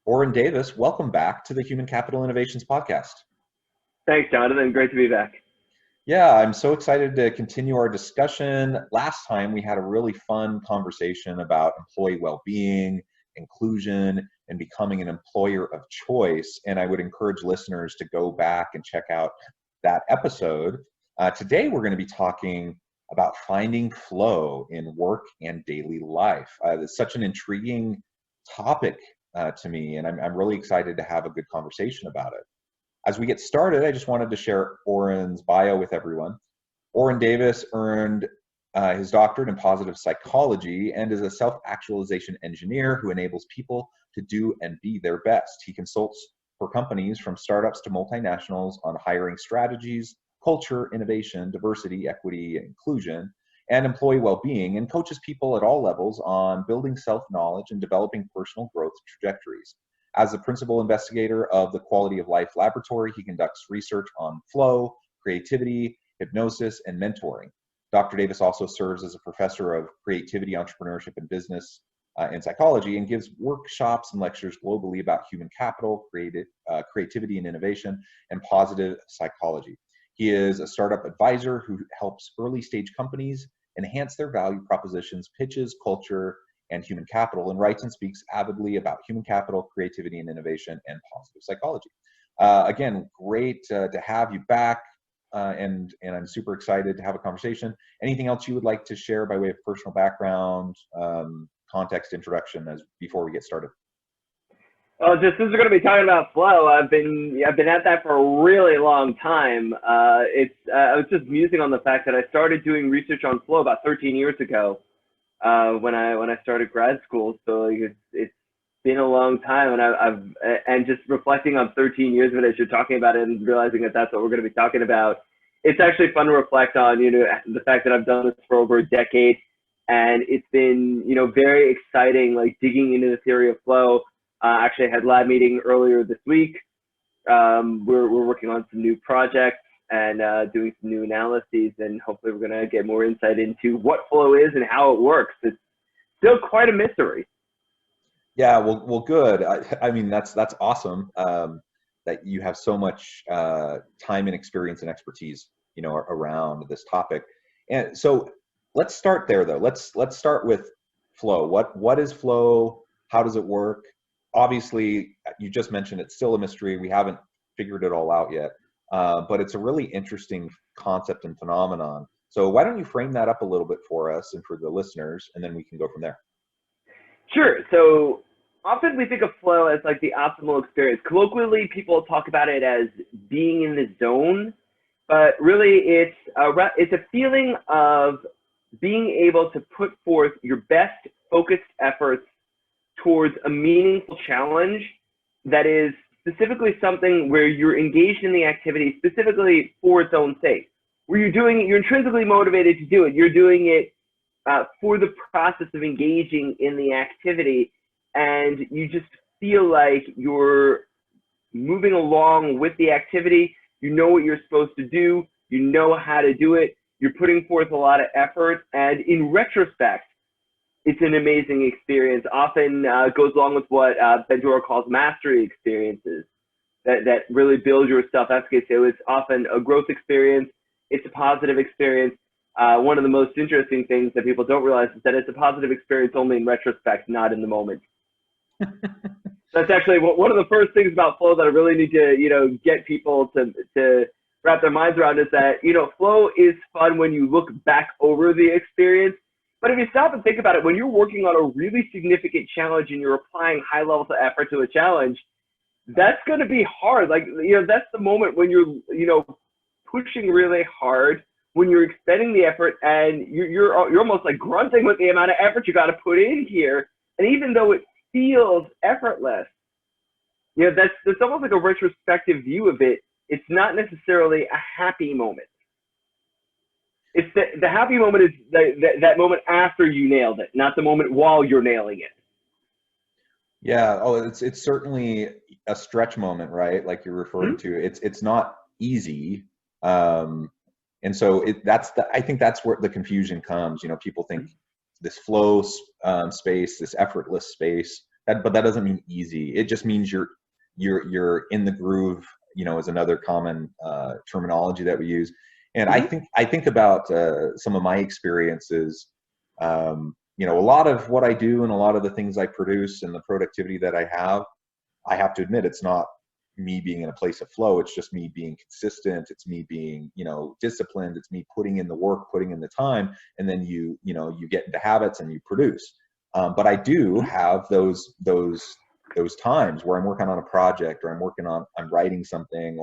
Orin Davis, welcome back to the Human Capital Innovations Podcast. Thanks, Jonathan. Great to be back. Yeah, I'm so excited to continue our discussion. Last time we had a really fun conversation about employee well-being, inclusion, and becoming an employer of choice. And I would encourage listeners to go back and check out that episode. Today, we're going to be talking about finding flow in work and daily life. It's such an intriguing topic to me, and I'm really excited to have a good conversation about it. As we get started, I just wanted to share Orin's bio with everyone. Orin Davis earned his doctorate in positive psychology and is a self-actualization engineer who enables people to do and be their best. He consults for companies from startups to multinationals on hiring strategies, culture, innovation, diversity, equity, inclusion, and employee well-being, and coaches people at all levels on building self-knowledge and developing personal growth trajectories. As the principal investigator of the Quality of Life Laboratory, he conducts research on flow, creativity, hypnosis, and mentoring. Dr. Davis also serves as a professor of creativity, entrepreneurship, and business and psychology, and gives workshops and lectures globally about human capital, creativity and innovation, and positive psychology. He is a startup advisor who helps early stage companies enhance their value propositions, pitches, culture, and human capital, and writes and speaks avidly about human capital, creativity and innovation, and positive psychology. Again, great to have you back, and I'm super excited to have a conversation. Anything else you would like to share by way of personal background, context, introduction before we get started? This is going to be talking about flow. I've been at that for a really long time. I was just musing on the fact that I started doing research on flow about 13 years ago. When I started grad school, so it's been a long time, and just reflecting on 13 years of it as you're talking about it and realizing that that's what we're going to be talking about. It's actually fun to reflect on, the fact that I've done this for over a decade, and it's been, very exciting, like digging into the theory of flow. Actually, I had a lab meeting earlier this week. We're working on some new projects and doing some new analyses, and hopefully we're going to get more insight into what flow is and how it works. It's still quite a mystery. Yeah, well, good. I mean, that's awesome that you have so much time and experience and expertise, around this topic. And so let's start there, though. Let's start with flow. What is flow? How does it work? Obviously, you just mentioned it's still a mystery. We haven't figured it all out yet. But it's a really interesting concept and phenomenon. So why don't you frame that up a little bit for us and for the listeners, and then we can go from there. Sure. So often we think of flow as like the optimal experience. Colloquially, people talk about it as being in the zone, but really it's a feeling of being able to put forth your best focused efforts towards a meaningful challenge that is specifically something where you're engaged in the activity specifically for its own sake, where you're doing it, you're intrinsically motivated to do it. You're doing it for the process of engaging in the activity, and you just feel like you're moving along with the activity. You know what you're supposed to do. You know how to do it. You're putting forth a lot of effort, and in retrospect, it's an amazing experience. Often goes along with what Bandura calls mastery experiences that really build your self-efficacy. So it's often a growth experience. It's a positive experience. One of the most interesting things that people don't realize is that it's a positive experience only in retrospect, not in the moment. That's actually one of the first things about flow that I really need to, get people to wrap their minds around is that, flow is fun when you look back over the experience. But if you stop and think about it, when you're working on a really significant challenge and you're applying high levels of effort to a challenge, that's going to be hard. Like, that's the moment when you're, pushing really hard, when you're expending the effort and you're almost like grunting with the amount of effort you got to put in here. And even though it feels effortless, that's almost like a retrospective view of it. It's not necessarily a happy moment. It's the happy moment is that moment after you nailed it, not the moment while you're nailing it. Yeah. Oh, it's certainly a stretch moment, right? Like you're referring to. It's not easy, and so I think that's where the confusion comes. People think this flow space, this effortless space, but that doesn't mean easy. It just means you're in the groove, is another common terminology that we use. And I think about some of my experiences. A lot of what I do and a lot of the things I produce and the productivity that I have to admit, it's not me being in a place of flow. It's just me being consistent. It's me being, disciplined. It's me putting in the work, putting in the time, and then you get into habits and you produce. But I do have those times where I'm working on a project, or I'm writing something,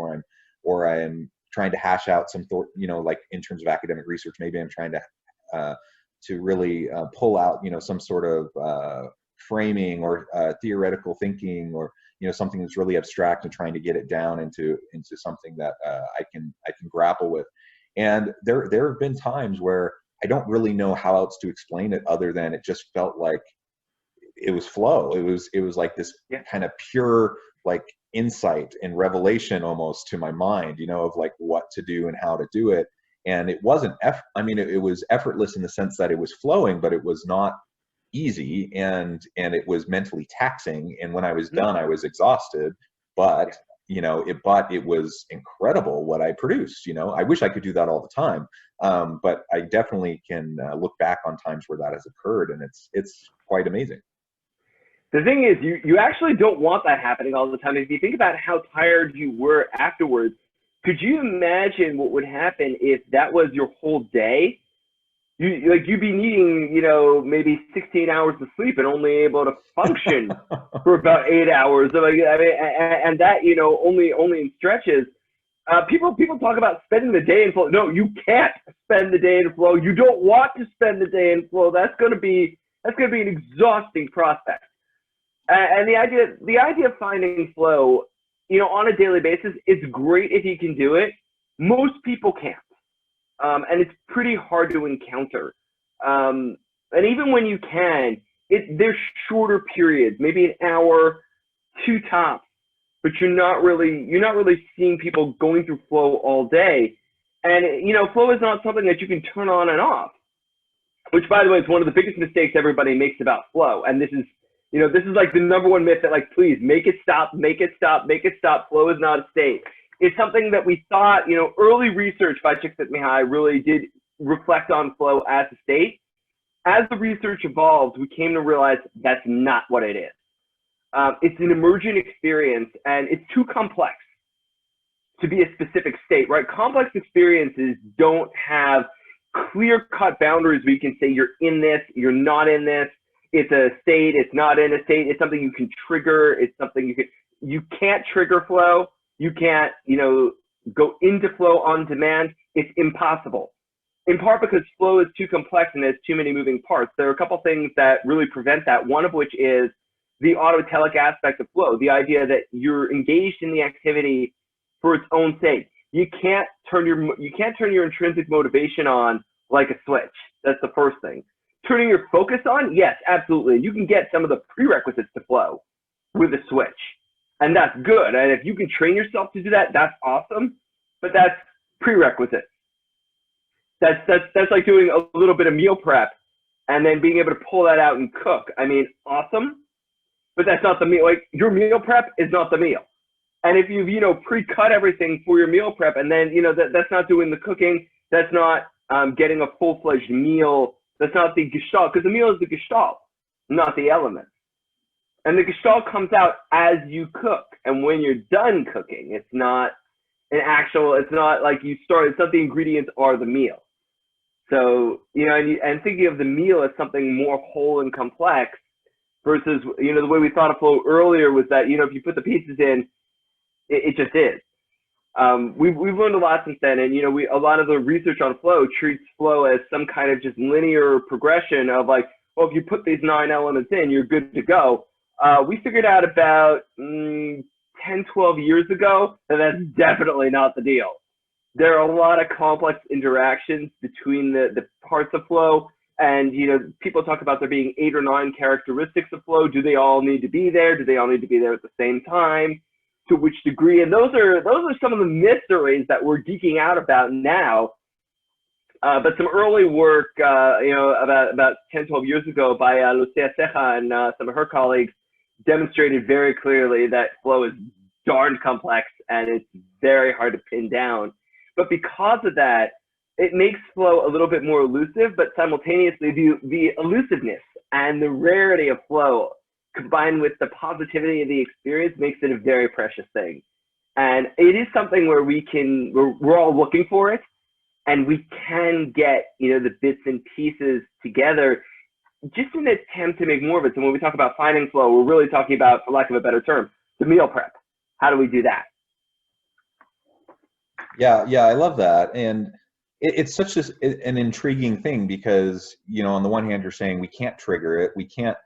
or I'm trying to hash out some like in terms of academic research, maybe I'm trying to really pull out, some sort of framing or theoretical thinking, or something that's really abstract, and trying to get it down into something that I can grapple with. And there have been times where I don't really know how else to explain it other than it just felt like it was flow. It was like this kind of pure like insight and revelation almost to my mind, of like what to do and how to do it. And it wasn't it was effortless in the sense that it was flowing, but it was not easy, and it was mentally taxing. And when I was done, I was exhausted, but it was incredible what I produced. I wish I could do that all the time, but I definitely can look back on times where that has occurred, and it's quite amazing. The thing is, you actually don't want that happening all the time. If you think about how tired you were afterwards, could you imagine what would happen if that was your whole day? You'd be needing, maybe 16 hours of sleep and only able to function for about 8 hours. And that, only in stretches. People talk about spending the day in flow. No, you can't spend the day in flow. You don't want to spend the day in flow. That's going to be an exhausting prospect. And the idea of finding flow, on a daily basis, it's great if you can do it. Most people can't. And it's pretty hard to encounter. And even when you can, there's shorter periods, maybe an hour, 2 tops, but you're not really seeing people going through flow all day. And flow is not something that you can turn on and off, which, by the way, is one of the biggest mistakes everybody makes about flow. And this is like the #1 myth that, like, please make it stop, make it stop, make it stop. Flow is not a state. It's something that we thought, early research by Csikszentmihalyi really did reflect on flow as a state. As the research evolved, we came to realize that's not what it is. It's an emergent experience, and it's too complex to be a specific state, right? Complex experiences don't have clear-cut boundaries where you can say you're in this, you're not in this. It's a state, it's not in a state. It's something you can trigger. It's something you can't trigger flow. You can't, go into flow on demand. It's impossible. In part because flow is too complex and there's too many moving parts. There are a couple things that really prevent that. One of which is the autotelic aspect of flow, the idea that you're engaged in the activity for its own sake. You can't turn your intrinsic motivation on like a switch. That's the first thing. Turning your focus on, yes, absolutely. You can get some of the prerequisites to flow with a switch. And that's good. And if you can train yourself to do that, that's awesome. But that's prerequisite. That's like doing a little bit of meal prep and then being able to pull that out and cook. Awesome. But that's not the meal. Like, your meal prep is not the meal. And if you've, pre-cut everything for your meal prep, and then, that's not doing the cooking, that's not getting a full-fledged meal, that's not the gestalt, because the meal is the gestalt, not the element. And the gestalt comes out as you cook. And when you're done cooking, it's not like you start, it's not the ingredients are the meal. So, and thinking of the meal as something more whole and complex versus, the way we thought of flow earlier was that, if you put the pieces in, it just is. We've learned a lot since then. And, a lot of the research on flow treats flow as some kind of just linear progression of like, well, if you put these 9 elements in, you're good to go. We figured out about 10, 12 years ago that that's definitely not the deal. There are a lot of complex interactions between the parts of flow. And, people talk about there being 8 or 9 characteristics of flow. Do they all need to be there? Do they all need to be there at the same time? To which degree? And those are some of the mysteries that we're geeking out about now. But some early work, about 10, 12 years ago by Lucia Ceja and some of her colleagues demonstrated very clearly that flow is darn complex and it's very hard to pin down. But because of that, it makes flow a little bit more elusive, but simultaneously the elusiveness and the rarity of flow combined with the positivity of the experience makes it a very precious thing. And it is something where we're all looking for it, and we can get, the bits and pieces together just in an attempt to make more of it. So when we talk about finding flow, we're really talking about, for lack of a better term, the meal prep. How do we do that? Yeah, I love that. And it's such an intriguing thing because, on the one hand, you're saying we can't trigger it. We can't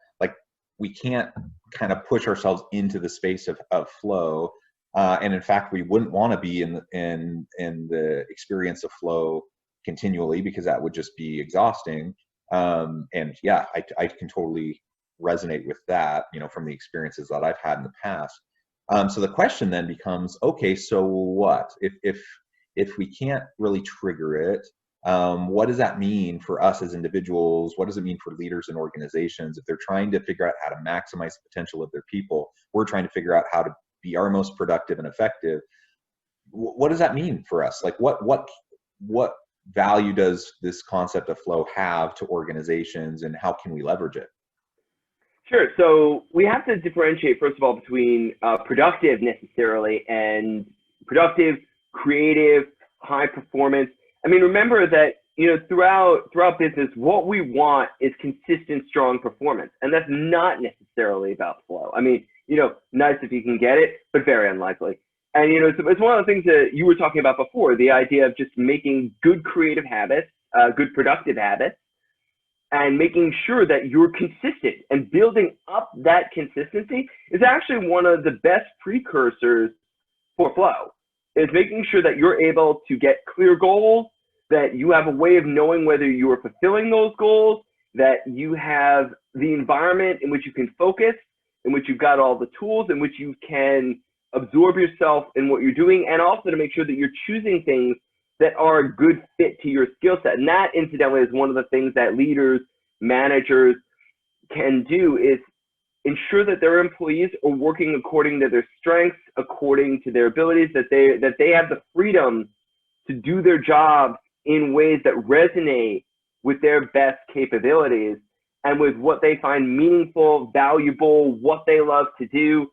kind of push ourselves into the space of flow. And in fact, we wouldn't want to be in the experience of flow continually, because that would just be exhausting. And yeah, I can totally resonate with that, from the experiences that I've had in the past. So the question then becomes, okay, so what if we can't really trigger it? What does that mean for us as individuals? What does it mean for leaders and organizations if they're trying to figure out how to maximize the potential of their people? We're trying to figure out how to be our most productive and effective. What does that mean for us? Like what value does this concept of flow have to organizations, and how can we leverage it? Sure. So we have to differentiate, first of all, between productive necessarily and productive, creative, high performance. I mean, remember that, throughout business, what we want is consistent, strong performance. And that's not necessarily about flow. I mean, nice if you can get it, but very unlikely. And, it's one of the things that you were talking about before, the idea of just making good creative habits, good productive habits, and making sure that you're consistent, and building up that consistency is actually one of the best precursors for flow, is making sure that you're able to get clear goals, that you have a way of knowing whether you are fulfilling those goals, that you have the environment in which you can focus, in which you've got all the tools, in which you can absorb yourself in what you're doing, and also to make sure that you're choosing things that are a good fit to your skill set. And that, incidentally, is one of the things that leaders, managers can do, is ensure that their employees are working according to their strengths, according to their abilities, that they have the freedom to do their jobs in ways that resonate with their best capabilities and with what they find meaningful, valuable, what they love to do.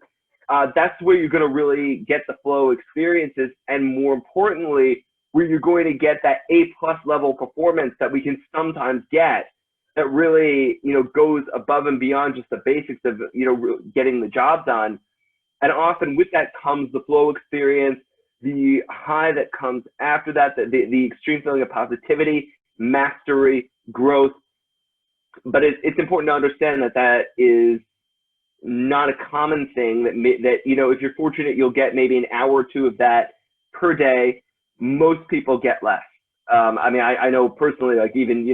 That's where you're going to really get the flow experiences, and more importantly, where you're going to get that A+ level performance that we can sometimes get, that really, goes above and beyond just the basics of, getting the job done. And often with that comes the flow experience, the high that comes after that, the extreme feeling of positivity, mastery, growth. But it's important to understand that is not a common thing, that if you're fortunate, you'll get maybe an hour or two of that per day. Most people get less. I mean, I know personally, like, even,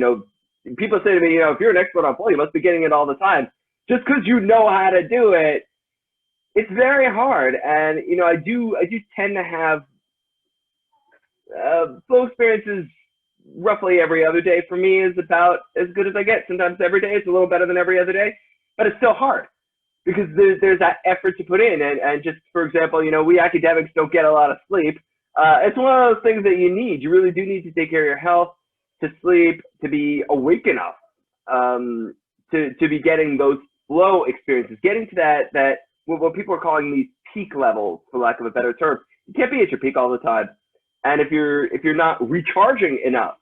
people say to me, if you're an expert on flow, you must be getting it all the time. Just because you know how to do it, it's very hard. And, I do tend to have flow experiences roughly every other day. For me, is about as good as I get. Sometimes every day is a little better than every other day, but it's still hard because there's that effort to put in. And just, for example, we academics don't get a lot of sleep. It's one of those things that you need. You really do need to take care of your health, to sleep, to be awake enough, to be getting those flow experiences, getting to that what people are calling these peak levels, for lack of a better term. You can't be at your peak all the time. And if you're not recharging enough,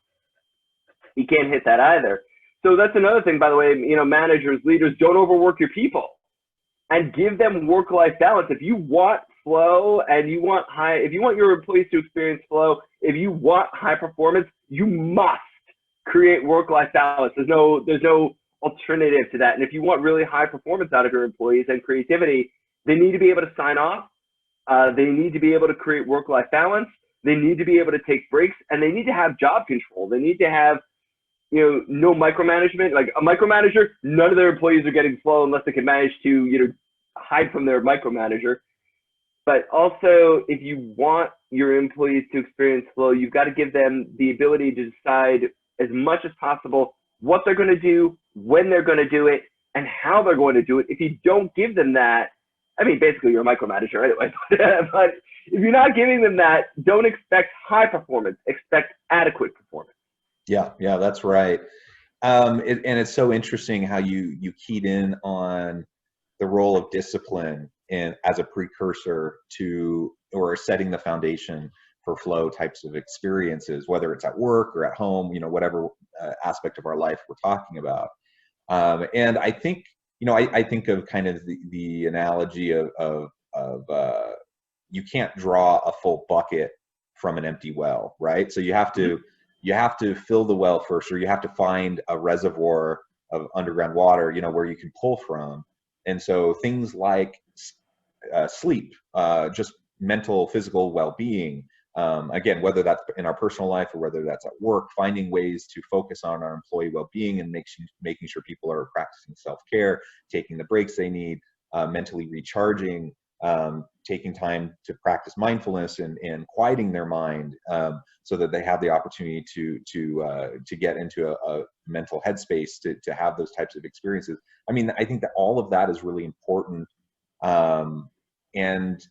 you can't hit that either. So that's another thing, by the way, managers, leaders, don't overwork your people, and give them work-life balance. If you want flow and if you want your employees to experience flow, if you want high performance, you must create work-life balance. There's no alternative to that. And if you want really high performance out of your employees and creativity, they need to be able to sign off. They need to be able to create work-life balance. They need to be able to take breaks, and they need to have job control. They need to have, no micromanagement. Like a micromanager, none of their employees are getting flow unless they can manage to, hide from their micromanager. But also, if you want your employees to experience flow, you've got to give them the ability to decide as much as possible what they're going to do, when they're going to do it, and how they're going to do it. If you don't give them that, I mean, basically you're a micromanager anyway, but if you're not giving them that, don't expect high performance, expect adequate performance. Yeah, that's right. And it's so interesting how you keyed in on the role of discipline as a precursor to, or setting the foundation for flow types of experiences, whether it's at work or at home, whatever aspect of our life we're talking about. And I think, I think of kind of the analogy of you can't draw a full bucket from an empty well, right? So you have to fill the well first, or you have to find a reservoir of underground water, where you can pull from. And so things like sleep, just mental, physical well-being, again, whether that's in our personal life or whether that's at work, finding ways to focus on our employee well-being and making sure people are practicing self-care, taking the breaks they need, mentally recharging, taking time to practice mindfulness and quieting their mind, so that they have the opportunity to get into a mental headspace to have those types of experiences. I mean, I think that all of that is really important, and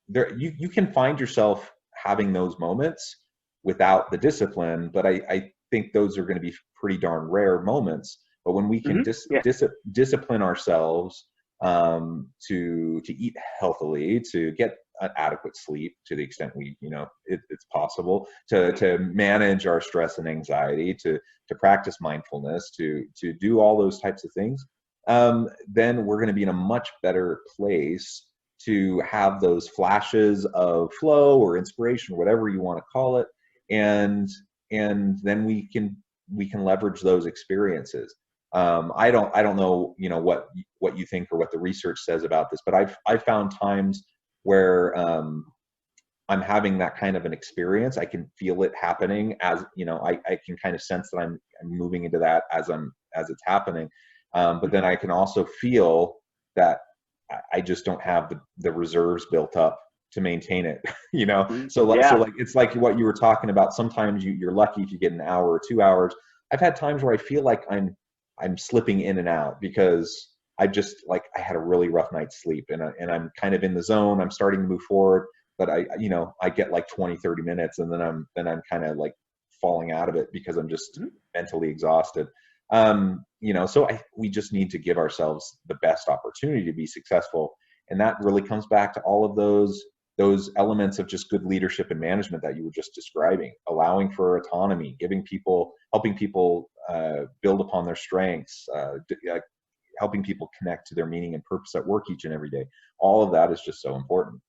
there you can find yourself having those moments without the discipline, but I think those are going to be pretty darn rare moments. But when we can discipline ourselves to eat healthily, to get an adequate sleep to the extent it's possible, to manage our stress and anxiety, to practice mindfulness, to do all those types of things, then we're going to be in a much better place to have those flashes of flow or inspiration, or whatever you want to call it, and then we can leverage those experiences. I don't know, what you think or what the research says about this, but I've found times where I'm having that kind of an experience. I can feel it happening as, I can kind of sense that I'm moving into that as it's happening. But then I can also feel that I just don't have the reserves built up to maintain it, So like, it's like what you were talking about. Sometimes you're lucky if you get an hour or 2 hours. I've had times where I feel like I'm slipping in and out because I had a really rough night's sleep, and I'm kind of in the zone. I'm starting to move forward, but I get like 20, 30 minutes, and then I'm kind of like falling out of it because I'm just mentally exhausted. So we just need to give ourselves the best opportunity to be successful. And that really comes back to all of those elements of just good leadership and management that you were just describing, allowing for autonomy, helping people build upon their strengths, helping people connect to their meaning and purpose at work each and every day. All of that is just so important.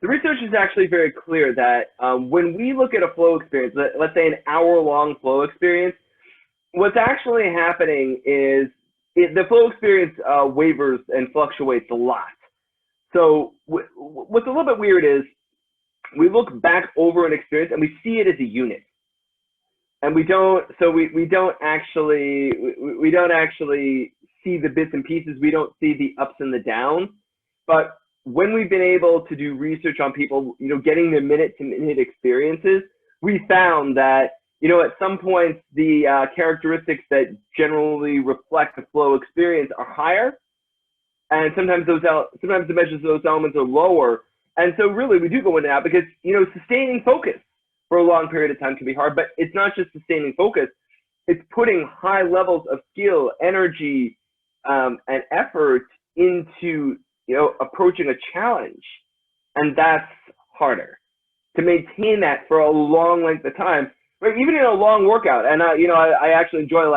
The research is actually very clear that when we look at a flow experience, let's say an hour-long flow experience, what's actually happening is the flow experience wavers and fluctuates a lot. So what's a little bit weird is we look back over an experience and we see it as a unit, and we don't actually see the bits and pieces. We don't see the ups and the downs. But when we've been able to do research on people, getting their minute-to-minute experiences, we found that at some points the characteristics that generally reflect the flow experience are higher, and sometimes the measures of those elements are lower. And so really we do go into that because sustaining focus for a long period of time can be hard, but it's not just sustaining focus, it's putting high levels of skill, energy, and effort into approaching a challenge, and that's harder to maintain that for a long length of time. But even in a long workout, and I actually enjoy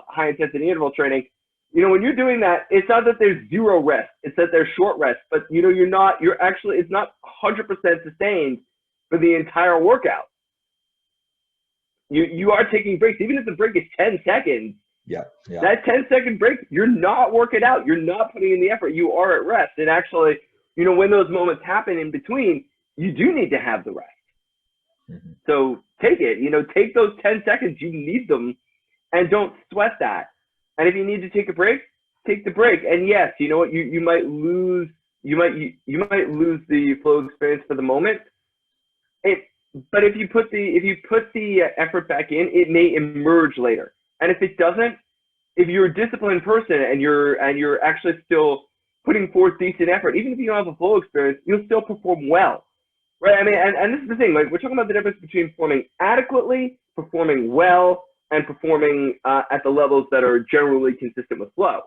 high intensity interval training. When you're doing that, it's not that there's zero rest, it's that there's short rest, but it's not 100% sustained for the entire workout. You are taking breaks, even if the break is 10 seconds. Yeah. That 10-second break, you're not working out, you're not putting in the effort, you are at rest. And actually, when those moments happen in between, you do need to have the rest. Mm-hmm. So take it, take those 10 seconds, you need them, and don't sweat that. And if you need to take a break, take the break. And yes, you know what, you might lose the flow experience for the moment. But if you put the effort back in, it may emerge later. And if it doesn't, if you're a disciplined person and you're actually still putting forth decent effort, even if you don't have a flow experience, you'll still perform well, right? I mean, and this is the thing, like we're talking about the difference between performing adequately, performing well, and performing at the levels that are generally consistent with flow.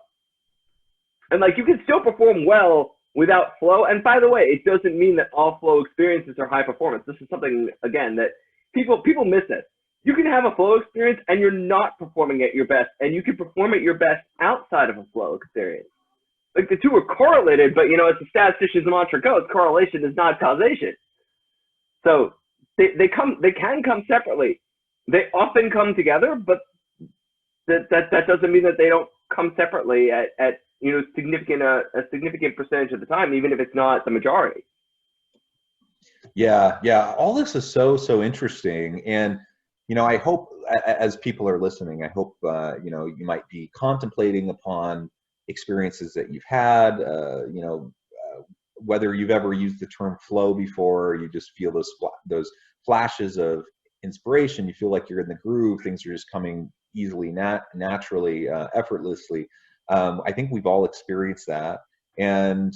And like you can still perform well without flow. And by the way, it doesn't mean that all flow experiences are high performance. This is something, again, that people miss this. You can have a flow experience and you're not performing at your best, and you can perform at your best outside of a flow experience. Like the two are correlated, but as the statistician's mantra goes, correlation is not causation. So they can come separately. They often come together, but that doesn't mean that they don't come separately at a significant percentage of the time, even if it's not the majority. Yeah. All this is so interesting, and I hope as people are listening, I hope you might be contemplating upon experiences that you've had. Whether you've ever used the term flow before, you just feel those flashes of inspiration. You feel like you're in the groove. Things are just coming easily, naturally, effortlessly. I think we've all experienced that, and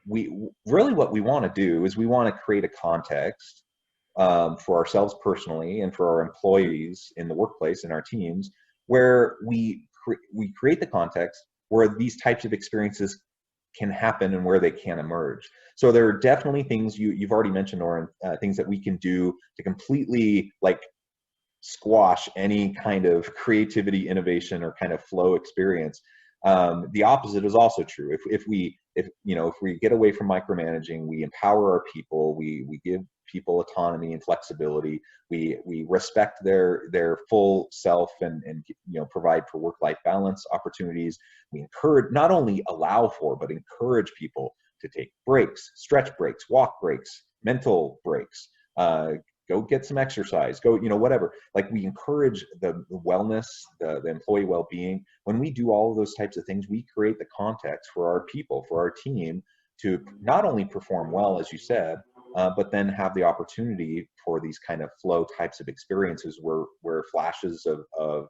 what we want to do is we want to create a context for ourselves personally and for our employees in the workplace and our teams, where we create the context where these types of experiences can happen and where they can emerge. So there are definitely things you've already mentioned, Orin, things that we can do to completely squash any kind of creativity, innovation, or kind of flow experience. The opposite is also true. If we get away from micromanaging, we empower our people, we give people autonomy and flexibility, we respect their full self and provide for work-life balance opportunities. We encourage, not only allow for, but encourage people to take breaks, stretch breaks, walk breaks, mental breaks, go get some exercise, go, whatever. Like, we encourage the wellness, the employee well-being. When we do all of those types of things, we create the context for our people, for our team, to not only perform well, as you said, but then have the opportunity for these kind of flow types of experiences where flashes of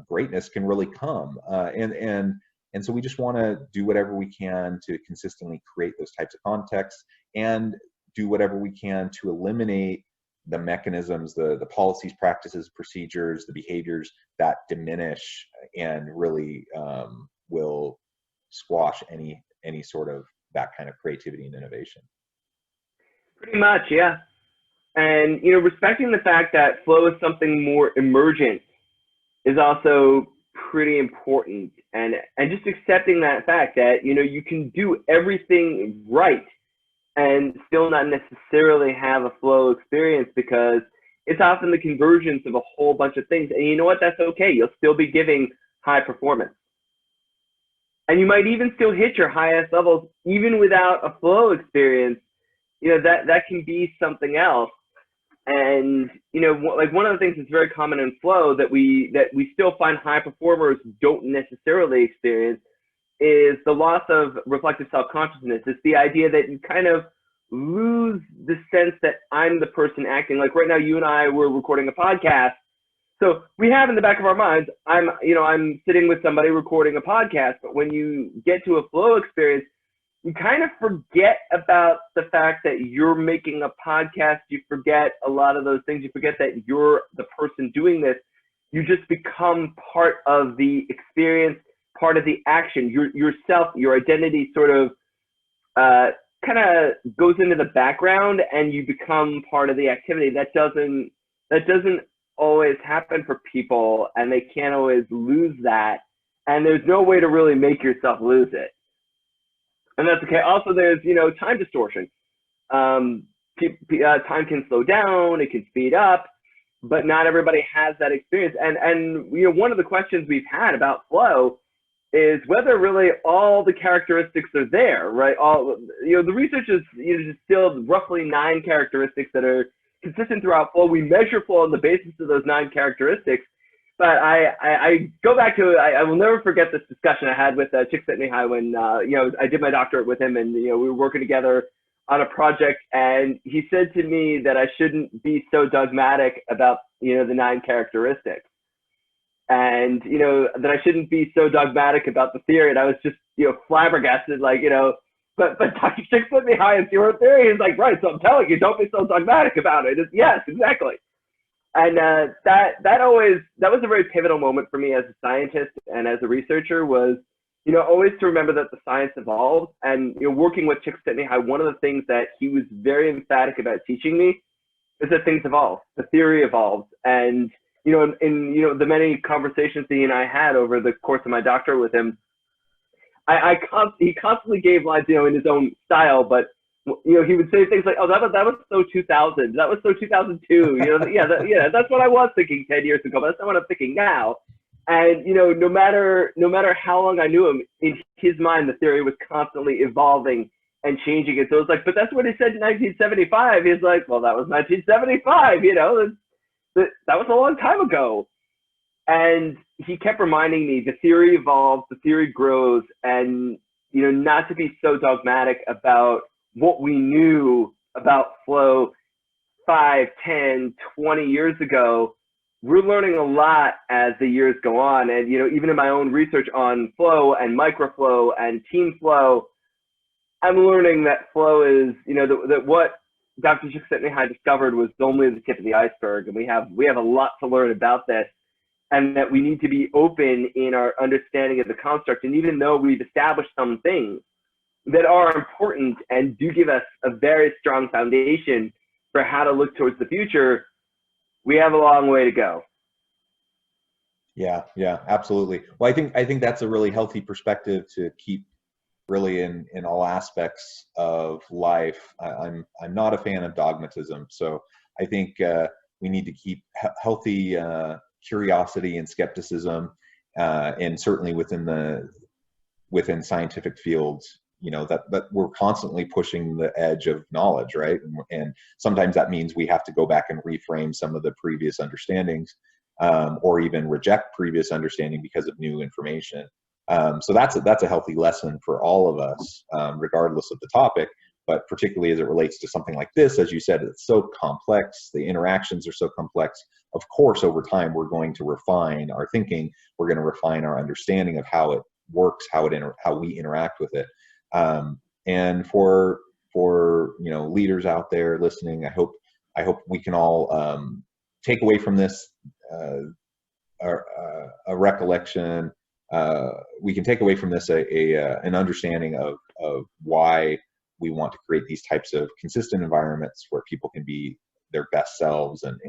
greatness can really come. And so we just want to do whatever we can to consistently create those types of contexts, and do whatever we can to eliminate the mechanisms, the policies, practices, procedures, the behaviors that diminish and really will squash any sort of that kind of creativity and innovation. Pretty much, yeah. And respecting the fact that flow is something more emergent is also pretty important, and just accepting that fact that you can do everything right and still not necessarily have a flow experience, because it's often the convergence of a whole bunch of things. And you know what? That's okay. You'll still be giving high performance. And you might even still hit your highest levels even without a flow experience. That can be something else. And, one of the things that's very common in flow that we still find high performers don't necessarily experience is the loss of reflective self-consciousness. It's the idea that you kind of lose the sense that I'm the person acting. Like right now, you and I were recording a podcast. So we have in the back of our minds, I'm sitting with somebody recording a podcast, but when you get to a flow experience, you kind of forget about the fact that you're making a podcast. You forget a lot of those things. You forget that you're the person doing this. You just become part of the experience, part of the action. Yourself, your identity sort of kind of goes into the background, and you become part of the activity. That doesn't always happen for people, and they can't always lose that. And there's no way to really make yourself lose it. And that's okay. Also, there's time distortion. Time can slow down, it can speed up, but not everybody has that experience. And one of the questions we've had about flow is whether really all the characteristics are there, right? The research is distilled roughly 9 characteristics that are consistent throughout flow. We measure flow on the basis of those 9 characteristics. But I go back to, I will never forget this discussion I had with Csikszentmihalyi when I did my doctorate with him, and we were working together on a project, and he said to me that I shouldn't be so dogmatic about the 9 characteristics. and, you know, that I shouldn't be so dogmatic about the theory. And I was just, you know, flabbergasted, like, you know, but Dr. Schick put me high in your theory. He's like, right, so I'm telling you, don't be so dogmatic about it. Yes, exactly. And that was a very pivotal moment for me as a scientist and as a researcher, was, you know, always to remember that the science evolves. And, you know, working with Chick High, one of the things that he was very emphatic about teaching me is that things evolve, the theory evolves. And, you know, in you know, the many conversations he and I had over the course of my doctorate with him, he constantly gave lines, you know, in his own style, but, you know, he would say things like, "Oh, that was so 2000. That was so 2002." You know, yeah, that's what I was thinking 10 years ago, but that's not what I'm thinking now. And, you know, no matter how long I knew him, in his mind, the theory was constantly evolving and changing it. So it was like, but that's what he said in 1975. He's like, well, that was 1975. You know, that was a long time ago. And he kept reminding me the theory evolves, the theory grows, and, you know, not to be so dogmatic about what we knew about flow 5, 10, 20 years ago. We're learning a lot as the years go on. And, you know, even in my own research on flow and microflow and team flow, I'm learning that flow is, you know, that what Dr. Csikszentmihalyi discovered was only the tip of the iceberg. And we have a lot to learn about this, and that we need to be open in our understanding of the construct. And even though we've established some things that are important and do give us a very strong foundation for how to look towards the future, we have a long way to go. Yeah, absolutely. Well, I think that's a really healthy perspective to keep really in all aspects of life. I'm not a fan of dogmatism, so I think we need to keep healthy curiosity and skepticism, and certainly within scientific fields, you know, that we're constantly pushing the edge of knowledge, right? And sometimes that means we have to go back and reframe some of the previous understandings, or even reject previous understanding because of new information. So that's a healthy lesson for all of us, regardless of the topic, but particularly as it relates to something like this. As you said, it's so complex, the interactions are so complex. Of course, over time, we're going to refine our thinking, we're going to refine our understanding of how it works, how we interact with it. And for you know, leaders out there listening, I hope we can all take away from this a recollection. We can take away from this an understanding of why we want to create these types of consistent environments where people can be their best selves and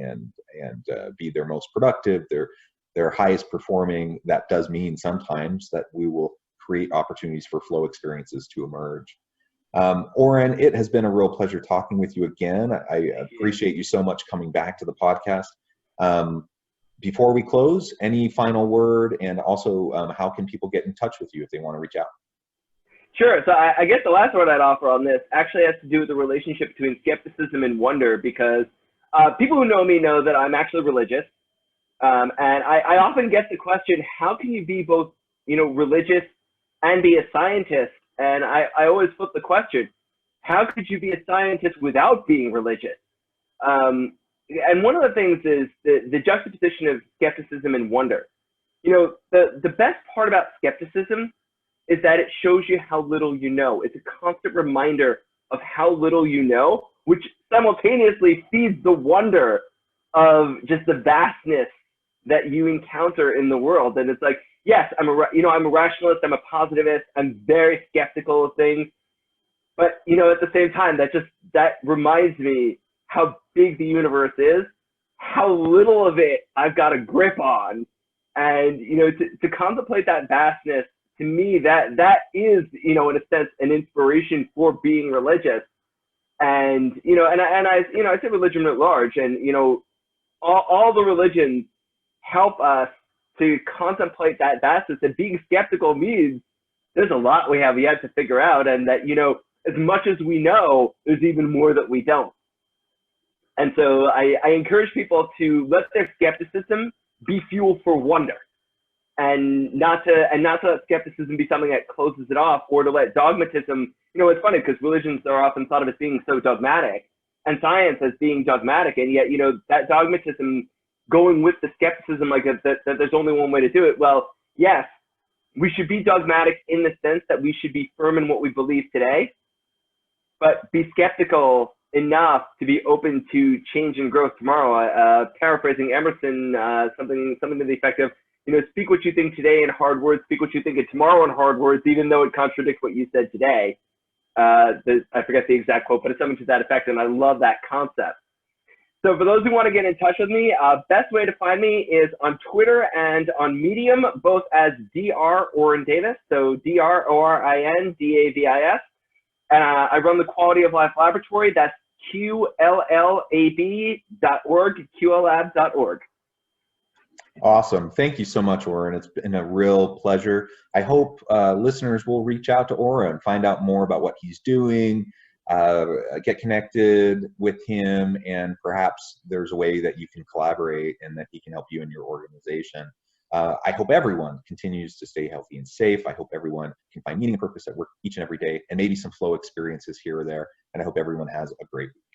be their most productive, their highest performing. That does mean sometimes that we will create opportunities for flow experiences to emerge. Orin, it has been a real pleasure talking with you again. I appreciate you so much coming back to the podcast. Before we close, any final word, and also how can people get in touch with you if they want to reach out? Sure. So I guess the last word I'd offer on this actually has to do with the relationship between skepticism and wonder, because people who know me know that I'm actually religious. And I often get the question, how can you be both, you know, religious and be a scientist? And I always flip the question, how could you be a scientist without being religious? And one of the things is the juxtaposition of skepticism and wonder. You know, the best part about skepticism is that it shows you how little you know. It's a constant reminder of how little you know, which simultaneously feeds the wonder of just the vastness that you encounter in the world. And it's like, yes, I'm a rationalist, I'm a positivist, I'm very skeptical of things. But, you know, at the same time, that reminds me how big the universe is, how little of it I've got a grip on. And, you know, to contemplate that vastness, to me, that is, you know, in a sense, an inspiration for being religious. And, you know, and I say religion at large, and, you know, all the religions help us to contemplate that vastness. And being skeptical means there's a lot we have yet to figure out, and that, you know, as much as we know, there's even more that we don't. And so I encourage people to let their skepticism be fuel for wonder, and not to let skepticism be something that closes it off, or to let dogmatism, you know, it's funny because religions are often thought of as being so dogmatic and science as being dogmatic. And yet, you know, that dogmatism going with the skepticism, like that there's only one way to do it. Well, yes, we should be dogmatic in the sense that we should be firm in what we believe today, but be skeptical enough to be open to change and growth tomorrow. Paraphrasing Emerson, something to the effect of, speak what you think today in hard words, speak what you think of tomorrow in hard words, even though it contradicts what you said today. I forget the exact quote, but it's something to that effect, and I love that concept. So for those who want to get in touch with me, best way to find me is on Twitter and on Medium, both as Dr. Orin Davis, so DrOrinDavis. I run the Quality of Life Laboratory. That's QLLAB.org, QLab.org. Awesome. Thank you so much, Orin. It's been a real pleasure. I hope listeners will reach out to Orin, find out more about what he's doing, get connected with him, and perhaps there's a way that you can collaborate and that he can help you in your organization. I hope everyone continues to stay healthy and safe. I hope everyone can find meaning and purpose at work each and every day, and maybe some flow experiences here or there. And I hope everyone has a great week.